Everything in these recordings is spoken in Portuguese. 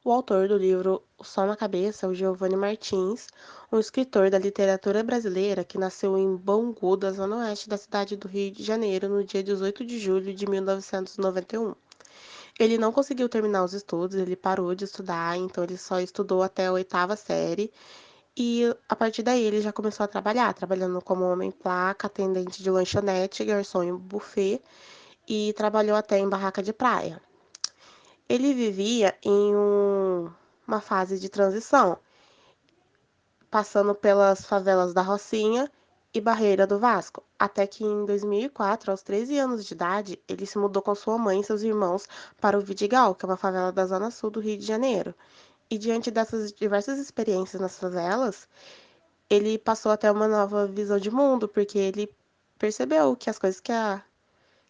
O autor do livro O Sol na Cabeça é o Giovanni Martins, um escritor da literatura brasileira que nasceu em Bangu, da zona oeste da cidade do Rio de Janeiro, no dia 18 de julho de 1991. Ele não conseguiu terminar os estudos, ele parou de estudar, então ele só estudou até a oitava série e a partir daí ele já começou a trabalhar, trabalhando como homem-placa, atendente de lanchonete, garçom em buffet e trabalhou até em barraca de praia. Ele vivia em uma fase de transição, passando pelas favelas da Rocinha e Barreira do Vasco, até que em 2004, aos 13 anos de idade, ele se mudou com sua mãe e seus irmãos para o Vidigal, que é uma favela da zona sul do Rio de Janeiro. E diante dessas diversas experiências nas favelas, ele passou a ter uma nova visão de mundo, porque ele percebeu que as coisas que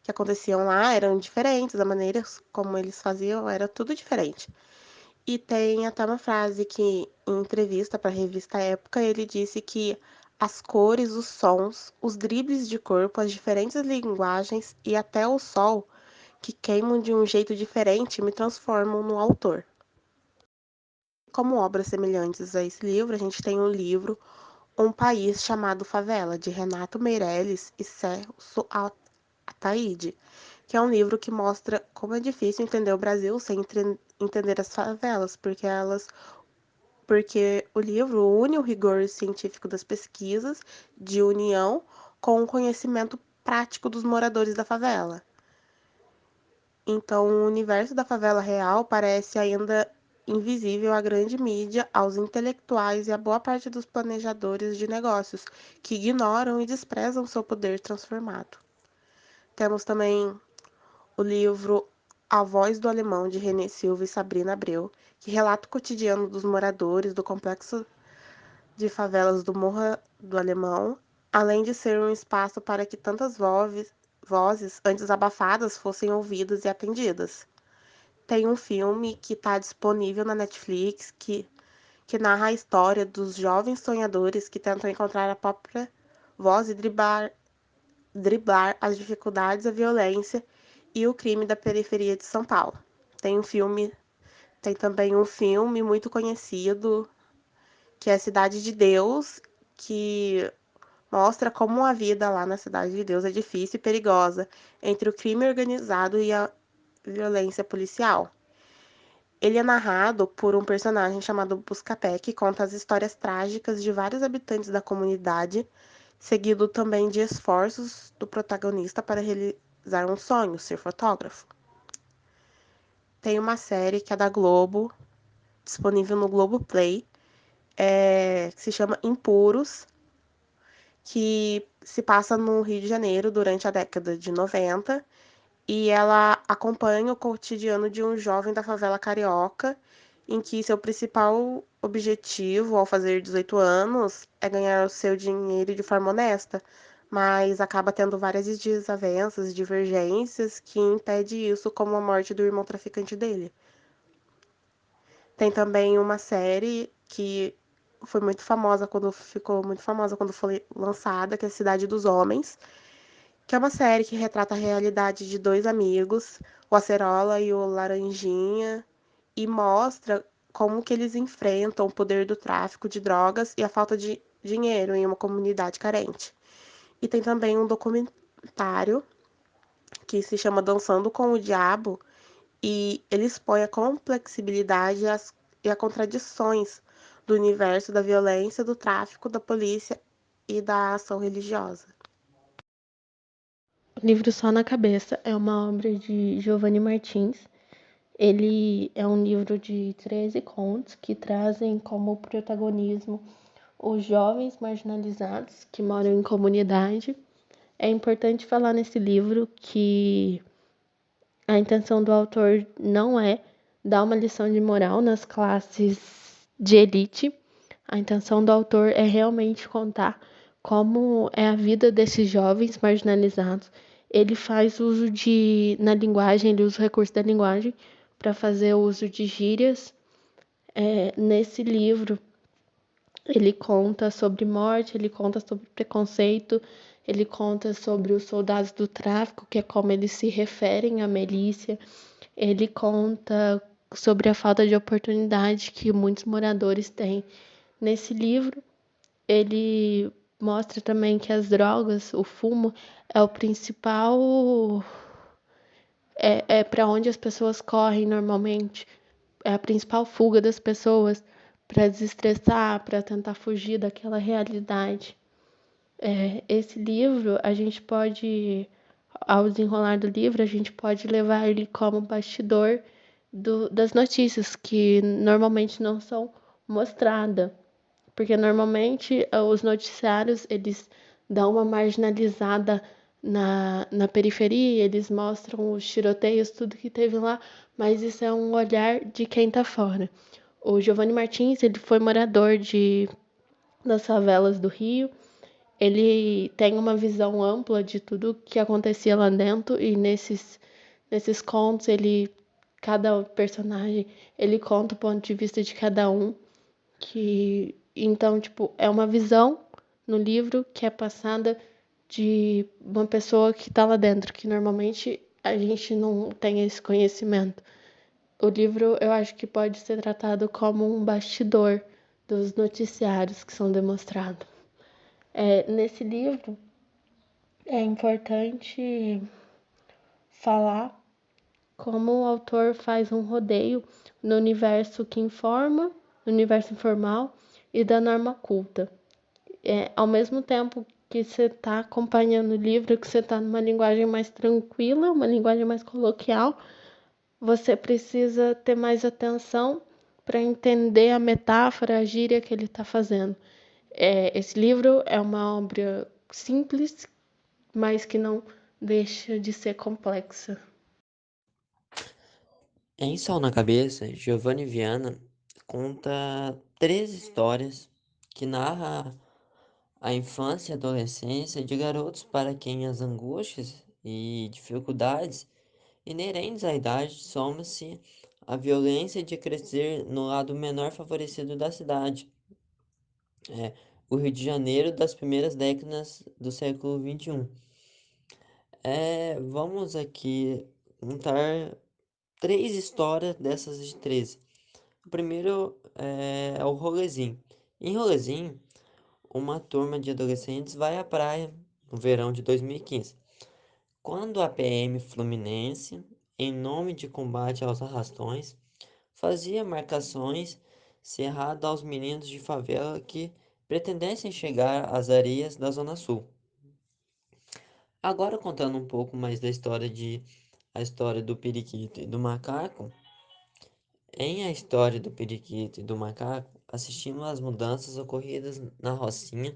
aconteciam lá eram diferentes, a maneira como eles faziam era tudo diferente. E tem até uma frase que, em entrevista para a revista Época, ele disse que as cores, os sons, os dribles de corpo, as diferentes linguagens e até o sol, que queimam de um jeito diferente, me transformam no autor. Como obras semelhantes a esse livro, a gente tem o livro Um País Chamado Favela, de Renato Meirelles e Celso Ataíde, que é um livro que mostra como é difícil entender o Brasil sem entender as favelas, porque o livro une o rigor científico das pesquisas de união com o conhecimento prático dos moradores da favela. Então, o universo da favela real parece ainda invisível à grande mídia, aos intelectuais e à boa parte dos planejadores de negócios, que ignoram e desprezam seu poder transformado. Temos também o livro A Voz do Alemão, de René Silva e Sabrina Abreu, que relata o cotidiano dos moradores do complexo de favelas do Morro do Alemão, além de ser um espaço para que tantas vozes antes abafadas fossem ouvidas e atendidas. Tem um filme que está disponível na Netflix que narra a história dos jovens sonhadores que tentam encontrar a própria voz e driblar as dificuldades, a violência e o crime da periferia de São Paulo. Tem um filme, tem também um filme muito conhecido que é Cidade de Deus, que mostra como a vida lá na Cidade de Deus é difícil e perigosa, entre o crime organizado e a violência policial. Ele é narrado por um personagem chamado Buscapé, que conta as histórias trágicas de vários habitantes da comunidade, seguido também de esforços do protagonista para realizar um sonho, ser fotógrafo. Tem uma série que é da Globo, disponível no Globoplay, que se chama Impuros, que se passa no Rio de Janeiro durante a década de 90 e ela acompanha o cotidiano de um jovem da favela carioca, em que seu principal objetivo ao fazer 18 anos é ganhar o seu dinheiro de forma honesta, mas acaba tendo várias desavenças, divergências que impede isso, como a morte do irmão traficante dele. Tem também uma série que ficou muito famosa quando foi lançada, que é Cidade dos Homens, que é uma série que retrata a realidade de dois amigos, o Acerola e o Laranjinha, e mostra como que eles enfrentam o poder do tráfico de drogas e a falta de dinheiro em uma comunidade carente. E tem também um documentário que se chama Dançando com o Diabo, e ele expõe a complexibilidade e as contradições do universo da violência, do tráfico, da polícia e da ação religiosa. O livro Só na Cabeça é uma obra de Giovanni Martins. Ele é um livro de 13 contos que trazem como protagonismo os jovens marginalizados que moram em comunidade. É importante falar nesse livro que a intenção do autor não é dar uma lição de moral nas classes de elite. A intenção do autor é realmente contar como é a vida desses jovens marginalizados. Ele faz uso na linguagem, ele usa o recurso da linguagem para fazer uso de gírias. Nesse livro, ele conta sobre morte, ele conta sobre preconceito, ele conta sobre os soldados do tráfico, que é como eles se referem à milícia. Ele conta sobre a falta de oportunidade que muitos moradores têm. Nesse livro, ele mostra também que as drogas, o fumo, é o principal, é para onde as pessoas correm normalmente, é a principal fuga das pessoas para desestressar, para tentar fugir daquela realidade. Esse livro, a gente pode, ao desenrolar do livro, a gente pode levar ele como bastidor das notícias que normalmente não são mostradas, porque normalmente os noticiários eles dão uma marginalizada na periferia, eles mostram os tiroteios, tudo que teve lá, mas isso é um olhar de quem está fora. O Giovanni Martins, ele foi morador das favelas do Rio, ele tem uma visão ampla de tudo que acontecia lá dentro e nesses contos cada personagem ele conta o ponto de vista de cada um, que então tipo é uma visão no livro que é passada de uma pessoa que está lá dentro, que normalmente a gente não tem esse conhecimento. O livro eu acho que pode ser tratado como um bastidor dos noticiários que são demonstrados. Nesse livro é importante falar como o autor faz um rodeio no universo que informa, no universo informal e da norma culta. Ao mesmo tempo que você está acompanhando o livro, que você está numa linguagem mais tranquila, uma linguagem mais coloquial, você precisa ter mais atenção para entender a metáfora, a gíria que ele está fazendo. Esse livro é uma obra simples, mas que não deixa de ser complexa. Em Sol na Cabeça, Giovanni Viana conta 3 histórias que narram a infância e adolescência de garotos para quem as angústias e dificuldades inerentes à idade somam-se à violência de crescer no lado menor favorecido da cidade, é, o Rio de Janeiro das primeiras décadas do século XXI. Vamos aqui contar 3 histórias dessas de 13. O primeiro é o Rolezinho. Em Rolezinho, uma turma de adolescentes vai à praia no verão de 2015, quando a PM Fluminense, em nome de combate aos arrastões, fazia marcações cerradas aos meninos de favela que pretendessem chegar às areias da Zona Sul. Agora contando um pouco mais da a história do periquito e do macaco. Em A História do Periquito e do Macaco, assistimos às mudanças ocorridas na Rocinha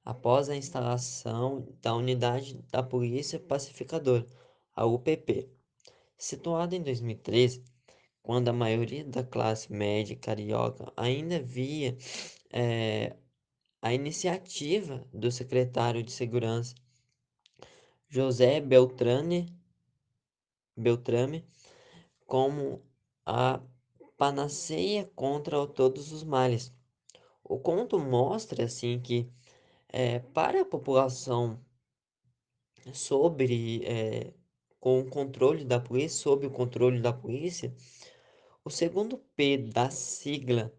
após a instalação da Unidade da Polícia Pacificadora, a UPP. Situada em 2013, quando a maioria da classe média carioca ainda via a iniciativa do secretário de Segurança, José Beltrame, como a panaceia contra todos os males. O conto mostra assim que para a população sobre com o controle da polícia, sob o controle da polícia, o segundo P da sigla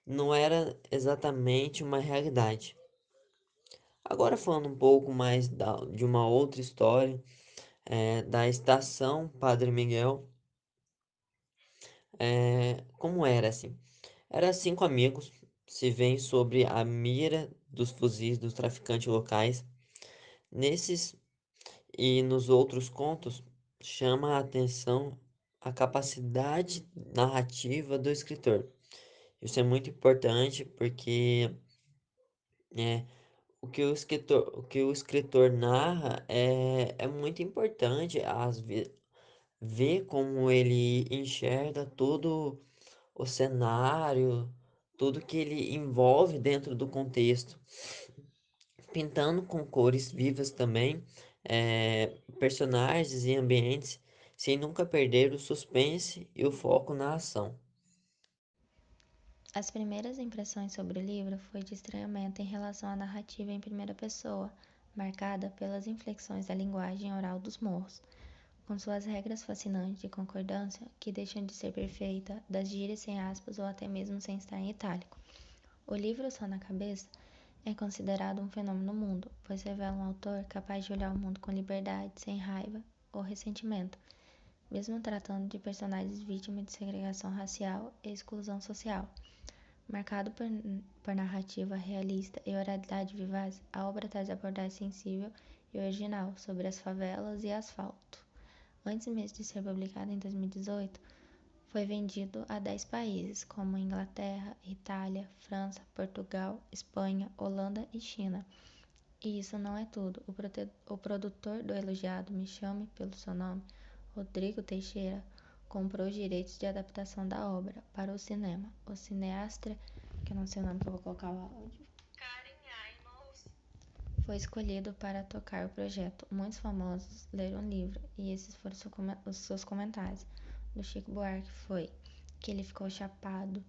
não era exatamente uma realidade. Agora falando um pouco mais de uma outra história, da estação Padre Miguel, como era assim? Era 5 amigos, se vêem sobre a mira dos fuzis dos traficantes locais. Nesses e nos outros contos, chama a atenção a capacidade narrativa do escritor. Isso é muito importante porque o que o escritor narra é muito importante, às vezes, ver como ele enxerga todo o cenário, tudo que ele envolve dentro do contexto, pintando com cores vivas também, personagens e ambientes, sem nunca perder o suspense e o foco na ação. As primeiras impressões sobre o livro foi de estranhamento em relação à narrativa em primeira pessoa, marcada pelas inflexões da linguagem oral dos morros. com suas regras fascinantes de concordância que deixam de ser perfeita, das gírias sem aspas ou até mesmo sem estar em itálico. O livro Só na Cabeça é considerado um fenômeno no mundo, pois revela um autor capaz de olhar o mundo com liberdade, sem raiva ou ressentimento, mesmo tratando de personagens vítimas de segregação racial e exclusão social. Marcado por narrativa realista e oralidade vivaz, a obra traz abordagem sensível e original sobre as favelas e asfalto. Antes mesmo de ser publicado em 2018, foi vendido a 10 países, como Inglaterra, Itália, França, Portugal, Espanha, Holanda e China. E isso não é tudo. O produtor do elogiado Me Chame Pelo Seu Nome, Rodrigo Teixeira, comprou os direitos de adaptação da obra para o cinema. O cineasta, que eu não sei o nome que eu vou colocar o áudio, foi escolhido para tocar o projeto. Muitos famosos leram o livro e esses foram os seus comentários. Do Chico Buarque foi que ele ficou chapado.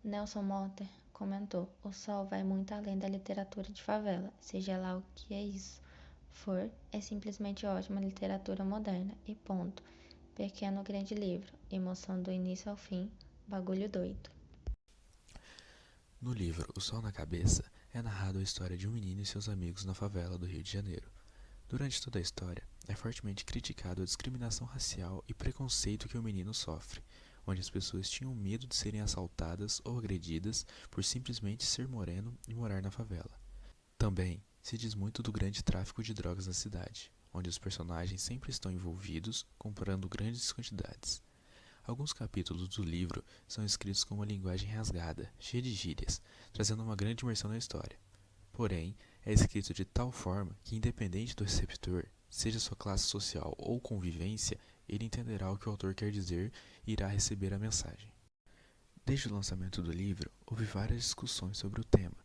Nelson Motta comentou: o sol vai muito além da literatura de favela, seja lá o que é isso for, é simplesmente ótima literatura moderna e ponto. Pequeno grande livro, emoção do início ao fim, bagulho doido. No livro O Sol na Cabeça, é narrado a história de um menino e seus amigos na favela do Rio de Janeiro. Durante toda a história, é fortemente criticado a discriminação racial e preconceito que o menino sofre, onde as pessoas tinham medo de serem assaltadas ou agredidas por simplesmente ser moreno e morar na favela. Também se diz muito do grande tráfico de drogas na cidade, onde os personagens sempre estão envolvidos, comprando grandes quantidades. Alguns capítulos do livro são escritos com uma linguagem rasgada, cheia de gírias, trazendo uma grande imersão na história. Porém, é escrito de tal forma que, independente do receptor, seja sua classe social ou convivência, ele entenderá o que o autor quer dizer e irá receber a mensagem. Desde o lançamento do livro, houve várias discussões sobre o tema,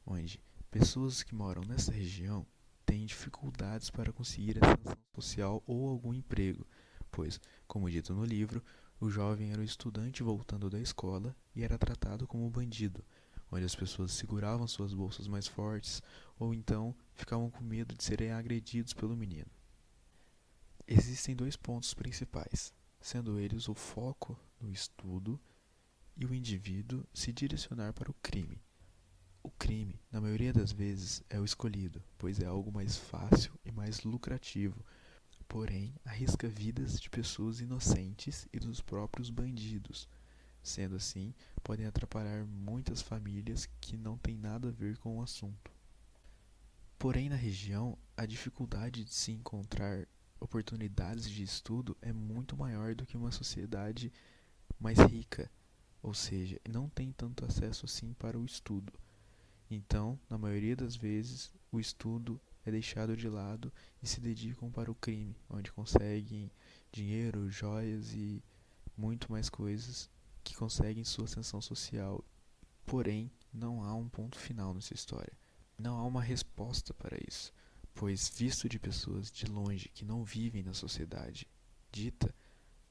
onde pessoas que moram nessa região têm dificuldades para conseguir ascensão social ou algum emprego, pois, como dito no livro, o jovem era o estudante voltando da escola e era tratado como bandido, onde as pessoas seguravam suas bolsas mais fortes ou então ficavam com medo de serem agredidos pelo menino. Existem dois pontos principais, sendo eles o foco no estudo e o indivíduo se direcionar para o crime. O crime, na maioria das vezes, é o escolhido, pois é algo mais fácil e mais lucrativo, porém arrisca vidas de pessoas inocentes e dos próprios bandidos. Sendo assim, podem atrapalhar muitas famílias que não têm nada a ver com o assunto. Porém, na região, a dificuldade de se encontrar oportunidades de estudo é muito maior do que uma sociedade mais rica, ou seja, não tem tanto acesso assim para o estudo. Então, na maioria das vezes, o estudo é deixado de lado e se dedicam para o crime, onde conseguem dinheiro, joias e muito mais coisas que conseguem sua ascensão social. Porém, não há um ponto final nessa história. Não há uma resposta para isso, pois visto de pessoas de longe que não vivem na sociedade dita,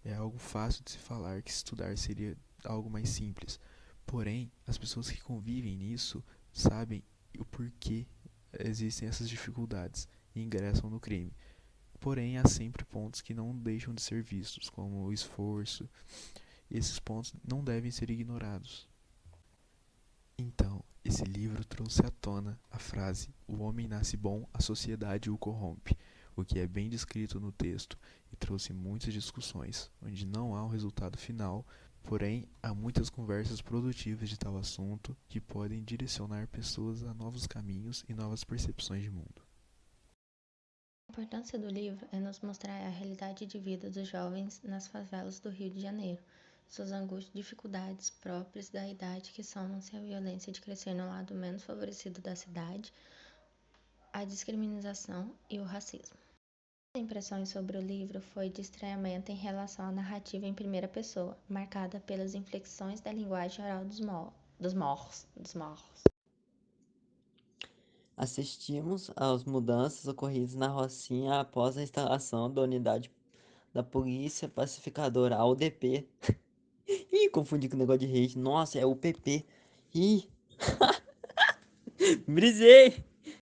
é algo fácil de se falar que estudar seria algo mais simples. Porém, as pessoas que convivem nisso sabem o porquê existem essas dificuldades e ingressam no crime. Porém, há sempre pontos que não deixam de ser vistos, como o esforço, e esses pontos não devem ser ignorados. Então, esse livro trouxe à tona a frase "o homem nasce bom, a sociedade o corrompe", o que é bem descrito no texto e trouxe muitas discussões, onde não há um resultado final, porém há muitas conversas produtivas de tal assunto que podem direcionar pessoas a novos caminhos e novas percepções de mundo. A importância do livro é nos mostrar a realidade de vida dos jovens nas favelas do Rio de Janeiro, suas angústias e dificuldades próprias da idade que somam-se à violência de crescer no lado menos favorecido da cidade, a discriminação e o racismo. As impressões sobre o livro foi de estranhamento em relação à narrativa em primeira pessoa, marcada pelas inflexões da linguagem oral dos morros. Assistimos às mudanças ocorridas na Rocinha após a instalação da unidade da Polícia Pacificadora, a UDP. Ih, confundi com o negócio de rede. Nossa, é o PP. Ih, brisei!